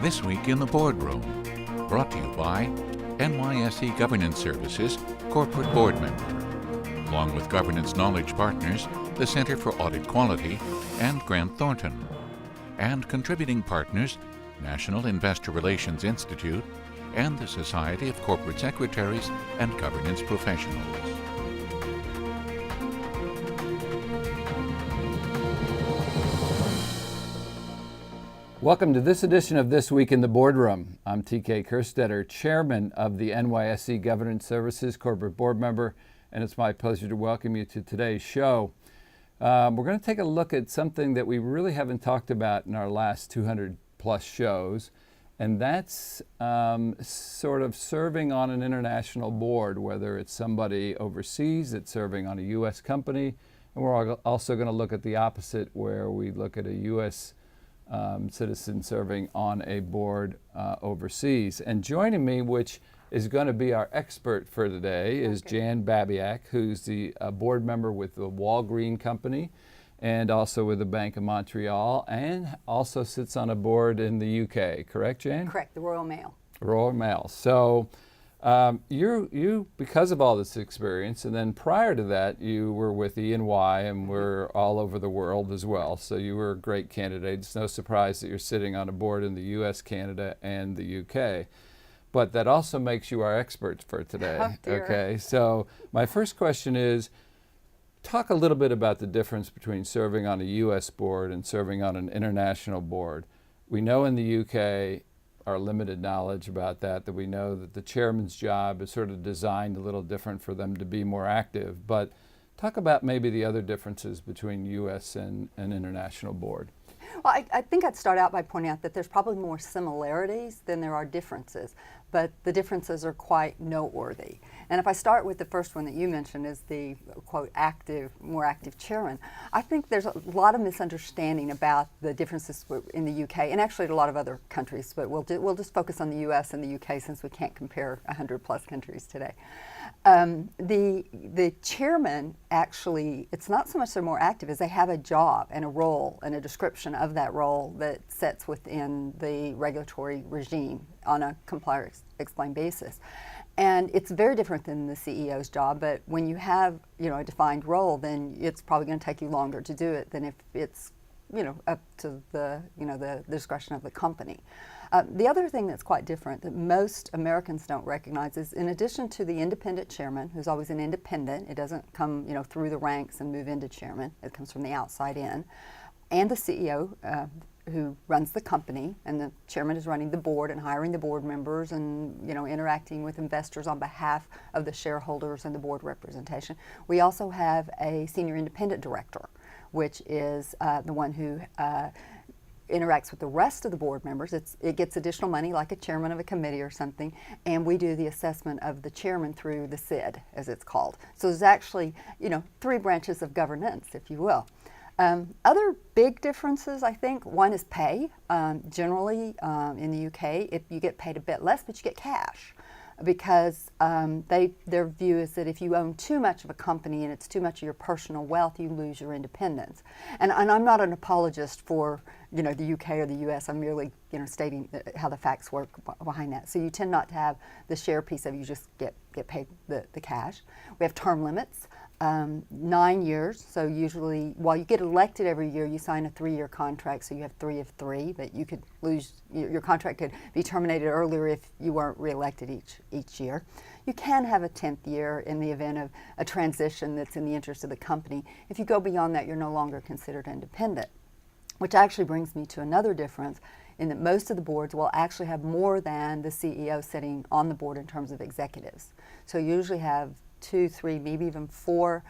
This week in the Boardroom, brought to you by NYSE Governance Services Corporate Board Member, along with Governance Knowledge Partners, the Center for Audit Quality, and Grant Thornton, and contributing partners, National Investor Relations Institute, and the Society of Corporate Secretaries and Governance Professionals. Welcome to this edition of This Week in the Boardroom. I'm TK Kerstetter, Chairman of the NYSE Governance Services Corporate Board Member, and it's my pleasure to welcome you to today's show. We're going to take a look at something that we really haven't talked about in our last 200 plus shows, and that's sort of serving on an international board, whether it's somebody overseas that's serving on a U.S. company, and we're also going to look at the opposite, where we look at a U.S. Citizen serving on a board overseas. And joining me, which is going to be our expert for today, is Jan Babiak, who's the board member with the Walgreen company and also with the Bank of Montreal, and also sits on a board in the UK. Correct, Jan? Correct, the Royal Mail. Royal Mail. So you, because of all this experience, and then prior to that, you were with E&Y and were all over the world as well. So you were a great candidate. It's no surprise that you're sitting on a board in the U.S., Canada, and the UK. But that also makes you our expert for today. Oh, dear. Okay. So my first question is, talk a little bit about the difference between serving on a U.S. board and serving on an international board. We know in the UK, our limited knowledge about that we know that the chairman's job is sort of designed a little different for them to be more active. But talk about maybe the other differences between U.S. and an international board. Well, I think I'd start out by pointing out that there's probably more similarities than there are differences, but the differences are quite noteworthy. And if I start with the first one that you mentioned, is the, quote, more active chairman, I think there's a lot of misunderstanding about the differences in the UK, and actually in a lot of other countries, but we'll just focus on the US and the UK since we can't compare 100 plus countries today. The chairman, actually, it's not so much they're more active as they have a job and a role and a description of that role that sets within the regulatory regime on a comply explain basis. And it's very different than the CEO's job, but when you have, a defined role, then it's probably going to take you longer to do it than if it's, up to the discretion of the company. The other thing that's quite different that most Americans don't recognize is, in addition to the independent chairman, who's always an independent, it doesn't come, through the ranks and move into chairman, it comes from the outside in, and the CEO, who runs the company, and the chairman is running the board and hiring the board members and interacting with investors on behalf of the shareholders and the board representation. We also have a senior independent director, which is the one who interacts with the rest of the board members. It gets additional money, like a chairman of a committee or something, and we do the assessment of the chairman through the SID, as it's called. So there's actually, three branches of governance, if you will. Other big differences, I think, one is pay. Generally, in the UK, you get paid a bit less, but you get cash, because their view is that if you own too much of a company and it's too much of your personal wealth, you lose your independence. And I'm not an apologist for the UK or the US. I'm merely stating how the facts work behind that. So you tend not to have the share piece of it. You just get paid the cash. We have term limits. 9 years, so usually, while you get elected every year, you sign a 3-year contract, so you have 3 of 3, but you could lose, your contract could be terminated earlier if you weren't reelected each year. You can have a 10th year in the event of a transition that's in the interest of the company. If you go beyond that, you're no longer considered independent, which actually brings me to another difference, in that most of the boards will actually have more than the CEO sitting on the board in terms of executives. So you usually have 2, 3, maybe even 4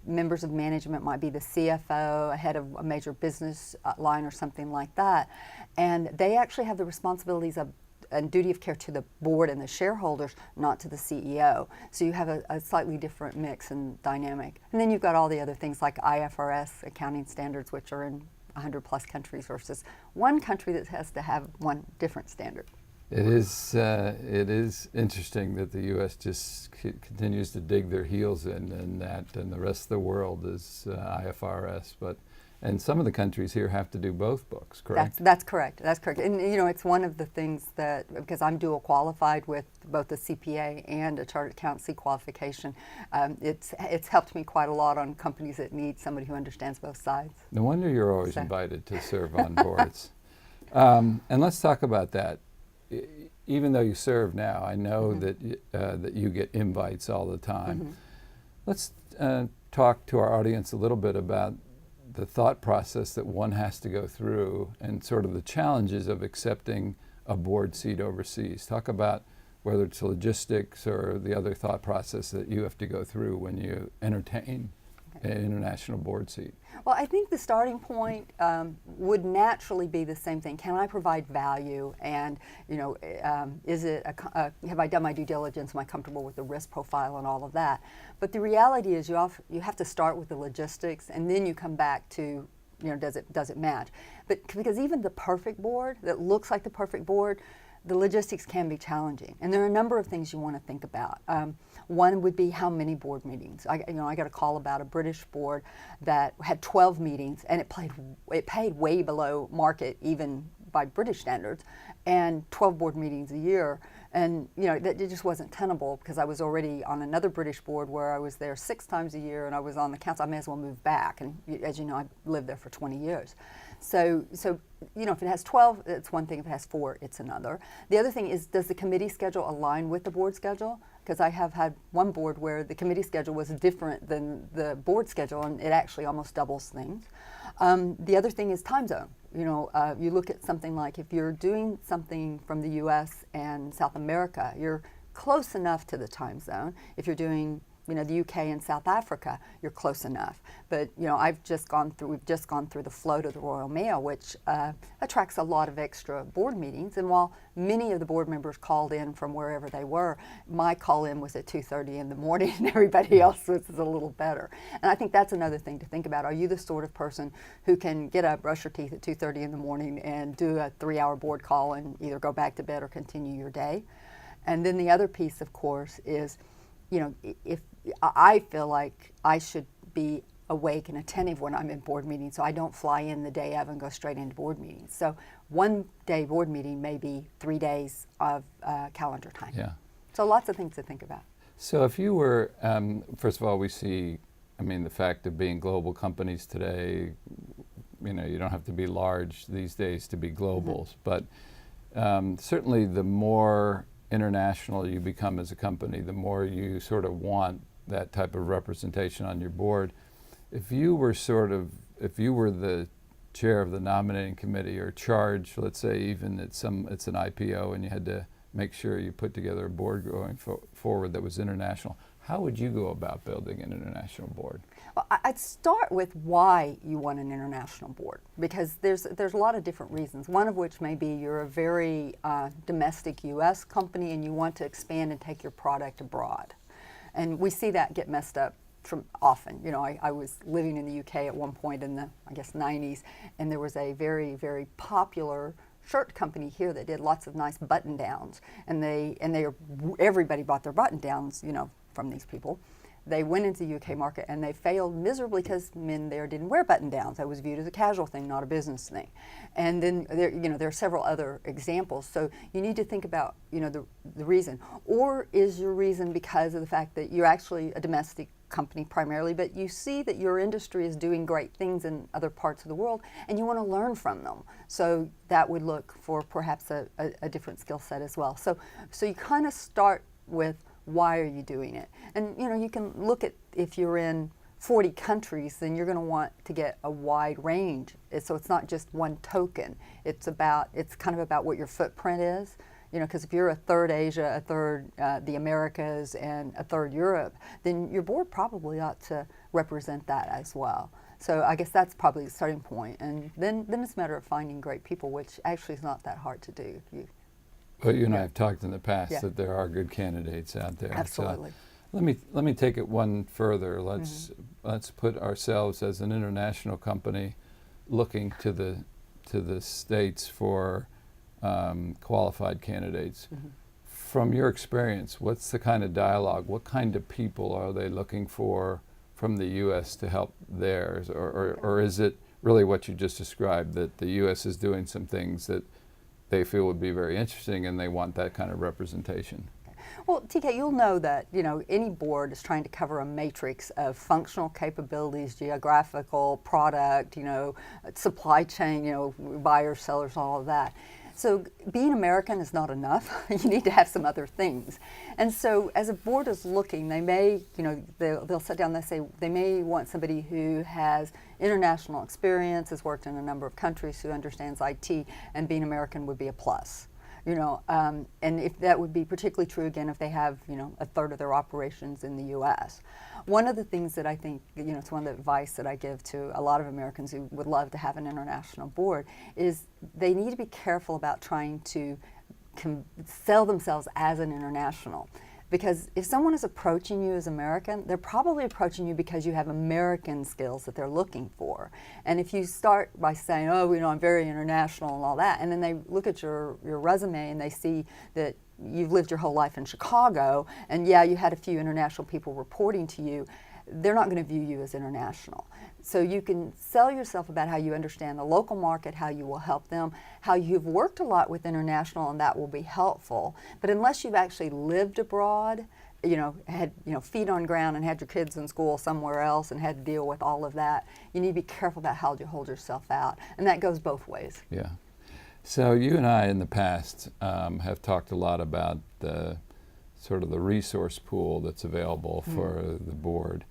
members of management, might be the CFO, a head of a major business line or something like that. And they actually have the responsibilities of and duty of care to the board and the shareholders, not to the CEO. So you have a slightly different mix and dynamic. And then you've got all the other things like IFRS accounting standards, which are in 100 plus countries versus one country that has to have one different standard. It is interesting that the U.S. just continues to dig their heels in, and the rest of the world is IFRS. But And some of the countries here have to do both books, correct? That's correct. That's correct. And it's one of the things that, because I'm dual qualified with both a CPA and a chartered accountancy qualification, it's helped me quite a lot on companies that need somebody who understands both sides. No wonder you're always invited to serve on boards. And let's talk about that. Even though you serve now, I know that you get invites all the time. Let's talk to our audience a little bit about the thought process that one has to go through and sort of the challenges of accepting a board seat overseas. Talk about whether it's logistics or the other thought process that you have to go through when you entertain an international board seat. Well, I think the starting point would naturally be the same thing. Can I provide value? And is it have I done my due diligence? Am I comfortable with the risk profile and all of that? But the reality is, you have to start with the logistics, and then you come back to, does it match? But because even the perfect board that looks like the perfect board, the logistics can be challenging, and there are a number of things you want to think about. One would be how many board meetings. I got a call about a British board that had 12 meetings, and it paid way below market, even by British standards, and 12 board meetings a year. And that it just wasn't tenable, because I was already on another British board where I was there 6 times a year, and I was on the council. I may as well move back, and as you know, I lived there for 20 years. So if it has 12, it's one thing. If it has 4, it's another. The other thing is, does the committee schedule align with the board schedule? Because I have had one board where the committee schedule was different than the board schedule, and it actually almost doubles things. The other thing is time zone. You look at something like, if you're doing something from the U.S. and South America, you're close enough to the time zone. If you're doing the UK and South Africa, you're close enough. But we've just gone through the float of the Royal Mail, which attracts a lot of extra board meetings. And while many of the board members called in from wherever they were, my call in was at 2:30 in the morning, and everybody else was a little better. And I think that's another thing to think about. Are you the sort of person who can get up, brush your teeth at 2:30 in the morning, and do a 3-hour board call and either go back to bed or continue your day? And then the other piece, of course, is if I feel like I should be awake and attentive when I'm in board meetings, so I don't fly in the day of and go straight into board meetings. So one day board meeting may be 3 days of calendar time. Yeah. So lots of things to think about. So if you were, first of all, we see, the fact of being global companies today, you don't have to be large these days to be globals, but certainly the more international you become as a company, the more you sort of want that type of representation on your board. If you were the chair of the nominating committee, or charged, let's say even it's an IPO, and you had to make sure you put together a board going forward that was international, how would you go about building an international board? Well, I'd start with why you want an international board, because there's a lot of different reasons. One of which may be you're a very domestic U.S. company and you want to expand and take your product abroad. And we see that get messed up often. I was living in the UK at one point in the, 90s, and there was a very, very popular shirt company here that did lots of nice button downs, and everybody bought their button downs, from these people. They went into the UK market and they failed miserably because men there didn't wear button downs. That was viewed as a casual thing, not a business thing. And then there are several other examples. So you need to think about the reason. Or is your reason because of the fact that you're actually a domestic company primarily, but you see that your industry is doing great things in other parts of the world and you want to learn from them? So that would look for perhaps a different skill set as well. So you kind of start with, why are you doing it? And you can look at, if you're in 40 countries, then you're going to want to get a wide range. So it's not just one token. It's kind of about what your footprint is. Because if you're a third Asia, a third the Americas, and a third Europe, then your board probably ought to represent that as well. So I guess that's probably the starting point. And then it's a matter of finding great people, which actually is not that hard to do. Well, you and I have talked in the past that there are good candidates out there. Absolutely. So let me take it one further. Let's put ourselves as an international company looking to the States for qualified candidates. From your experience, what's the kind of dialogue? What kind of people are they looking for from the U.S. to help theirs, or is it really what you just described, that the U.S. is doing some things that they feel would be very interesting, and they want that kind of representation. Well, TK, you'll know that, any board is trying to cover a matrix of functional capabilities, geographical, product, supply chain, buyers, sellers, all of that. So being American is not enough. You need to have some other things. And so as a board is looking, they may, they'll sit down and they say they may want somebody who has international experience, has worked in a number of countries, who understands IT, and being American would be a plus. And if that would be particularly true again if they have, a third of their operations in the U.S. One of the things that I think, it's one of the advice that I give to a lot of Americans who would love to have an international board is they need to be careful about trying to sell themselves as an international. Because if someone is approaching you as American, they're probably approaching you because you have American skills that they're looking for. And if you start by saying, oh, I'm very international and all that, and then they look at your resume and they see that you've lived your whole life in Chicago, and yeah, you had a few international people reporting to you, they're not going to view you as international. So you can sell yourself about how you understand the local market, how you will help them, how you've worked a lot with international, and that will be helpful. But unless you've actually lived abroad, had feet on ground and had your kids in school somewhere else and had to deal with all of that, you need to be careful about how you hold yourself out. And that goes both ways. Yeah. So you and I in the past have talked a lot about the sort of the resource pool that's available for the board.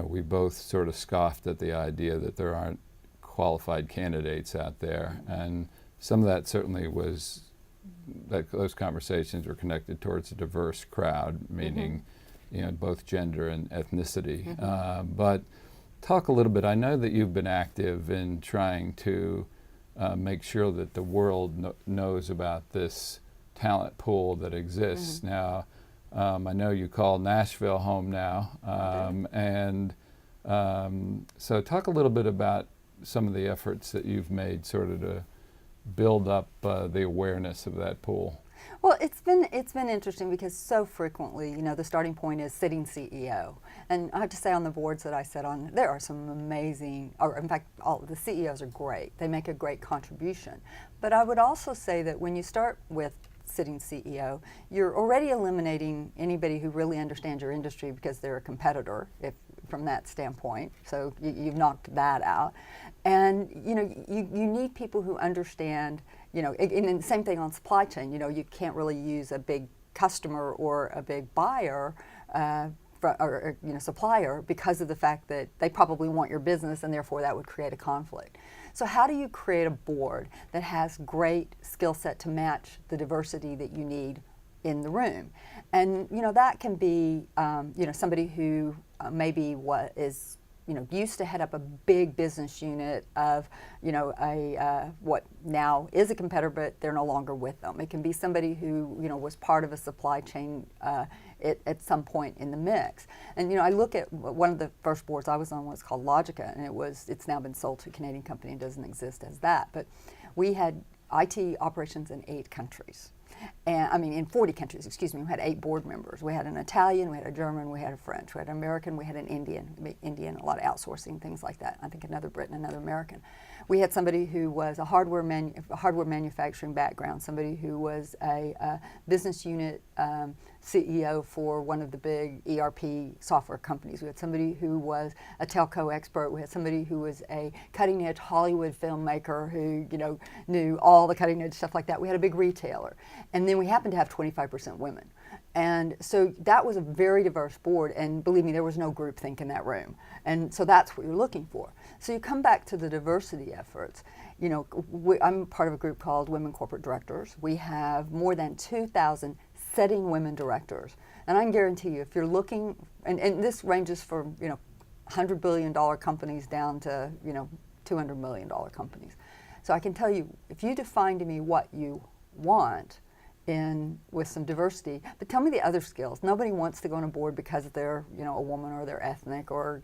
We both sort of scoffed at the idea that there aren't qualified candidates out there, and some of that certainly was that those conversations were connected towards a diverse crowd, meaning both gender and ethnicity. But talk a little bit. I know that you've been active in trying to make sure that the world knows about this talent pool that exists. Now, I know you call Nashville home now, so talk a little bit about some of the efforts that you've made sort of to build up the awareness of that pool. Well, it's been interesting because so frequently, the starting point is sitting CEO. And I have to say on the boards that I sit on, there are some amazing, or in fact, all the CEOs are great. They make a great contribution. But I would also say that when you start with sitting CEO, you're already eliminating anybody who really understands your industry because they're a competitor, if from that standpoint. So you've knocked that out. And you need people who understand, and the same thing on supply chain. You can't really use a big customer or a big buyer or supplier because of the fact that they probably want your business, and therefore that would create a conflict. So how do you create a board that has great skill set to match the diversity that you need in the room? And that can be somebody who maybe is used to head up a big business unit of what now is a competitor, but they're no longer with them. It can be somebody who was part of a supply chain at some point in the mix. And I look at one of the first boards I was on was called Logica, and it's now been sold to a Canadian company and doesn't exist as that. But we had IT operations in 8 countries. And in 40 countries, we had 8 board members. We had an Italian, we had a German, we had a French, we had an American, we had an Indian, a lot of outsourcing, things like that. I think another Brit and another American. We had somebody who was a hardware manufacturing background, somebody who was a business unit CEO for one of the big ERP software companies. We had somebody who was a telco expert. We had somebody who was a cutting-edge Hollywood filmmaker who knew all the cutting-edge stuff like that. We had a big retailer. And then we happened to have 25% women. And so that was a very diverse board, and believe me, there was no groupthink in that room. And so that's what you're looking for. So you come back to the diversity efforts. I'm part of a group called Women Corporate Directors. We have more than 2,000 setting women directors. And I can guarantee you, if you're looking, and this ranges from $100 billion companies down to $200 million companies. So I can tell you, if you define to me what you want with some diversity, but tell me the other skills. Nobody wants to go on a board because they're a woman or they're ethnic or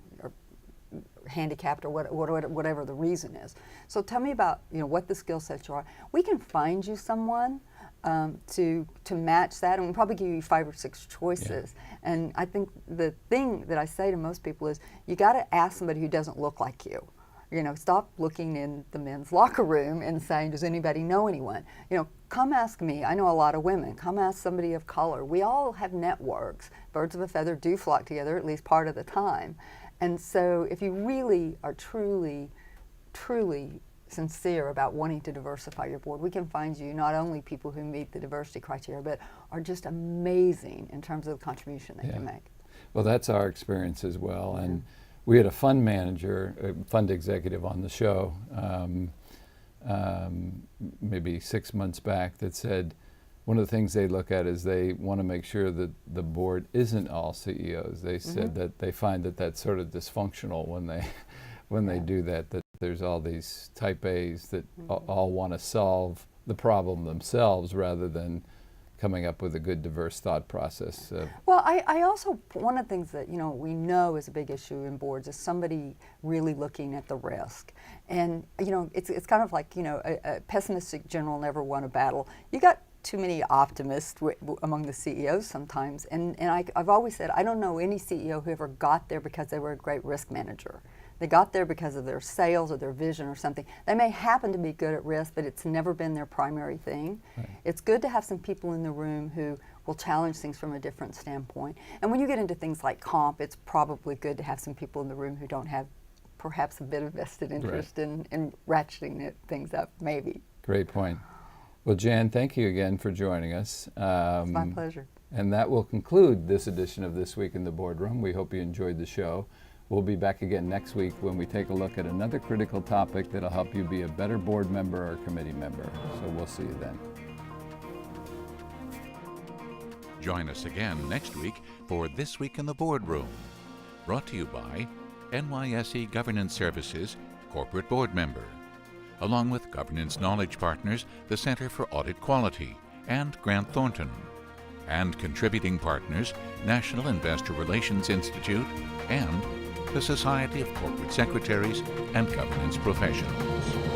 handicapped or whatever the reason is. So tell me about what the skill sets are. We can find you someone to match that, and we'll probably give you 5 or 6 choices. And I think the thing that I say to most people is you got to ask somebody who doesn't look like you. Stop looking in the men's locker room and saying, does anybody know anyone? Come ask me. I know a lot of women. Come ask somebody of color. We all have networks. Birds of a feather do flock together, at least part of the time. And so if you really are truly, truly sincere about wanting to diversify your board, we can find you not only people who meet the diversity criteria, but are just amazing in terms of the contribution they can make. Well, that's our experience as well. And we had a fund manager, a fund executive on the show maybe 6 months back that said one of the things they look at is they want to make sure that the board isn't all CEOs. They said that they find that that's sort of dysfunctional when they do that there's all these type A's that all want to solve the problem themselves rather than coming up with a good diverse thought process. Well, I also, one of the things that we know is a big issue in boards is somebody really looking at the risk. And it's kind of like a pessimistic general never won a battle. You got too many optimists among the CEOs sometimes, and I've always said I don't know any CEO who ever got there because they were a great risk manager. They got there because of their sales or their vision or something. They may happen to be good at risk, but it's never been their primary thing. Right. It's good to have some people in the room who will challenge things from a different standpoint. And when you get into things like comp, it's probably good to have some people in the room who don't have perhaps a bit of vested interest in ratcheting things up, maybe. Great point. Well, Jan, thank you again for joining us. It's my pleasure. And that will conclude this edition of This Week in the Boardroom. We hope you enjoyed the show. We'll be back again next week when we take a look at another critical topic that'll help you be a better board member or committee member. So we'll see you then. Join us again next week for This Week in the Boardroom, brought to you by NYSE Governance Services, Corporate Board Member, along with Governance Knowledge Partners, the Center for Audit Quality, and Grant Thornton, and contributing partners, National Investor Relations Institute, and the Society of Corporate Secretaries and Governance Professionals.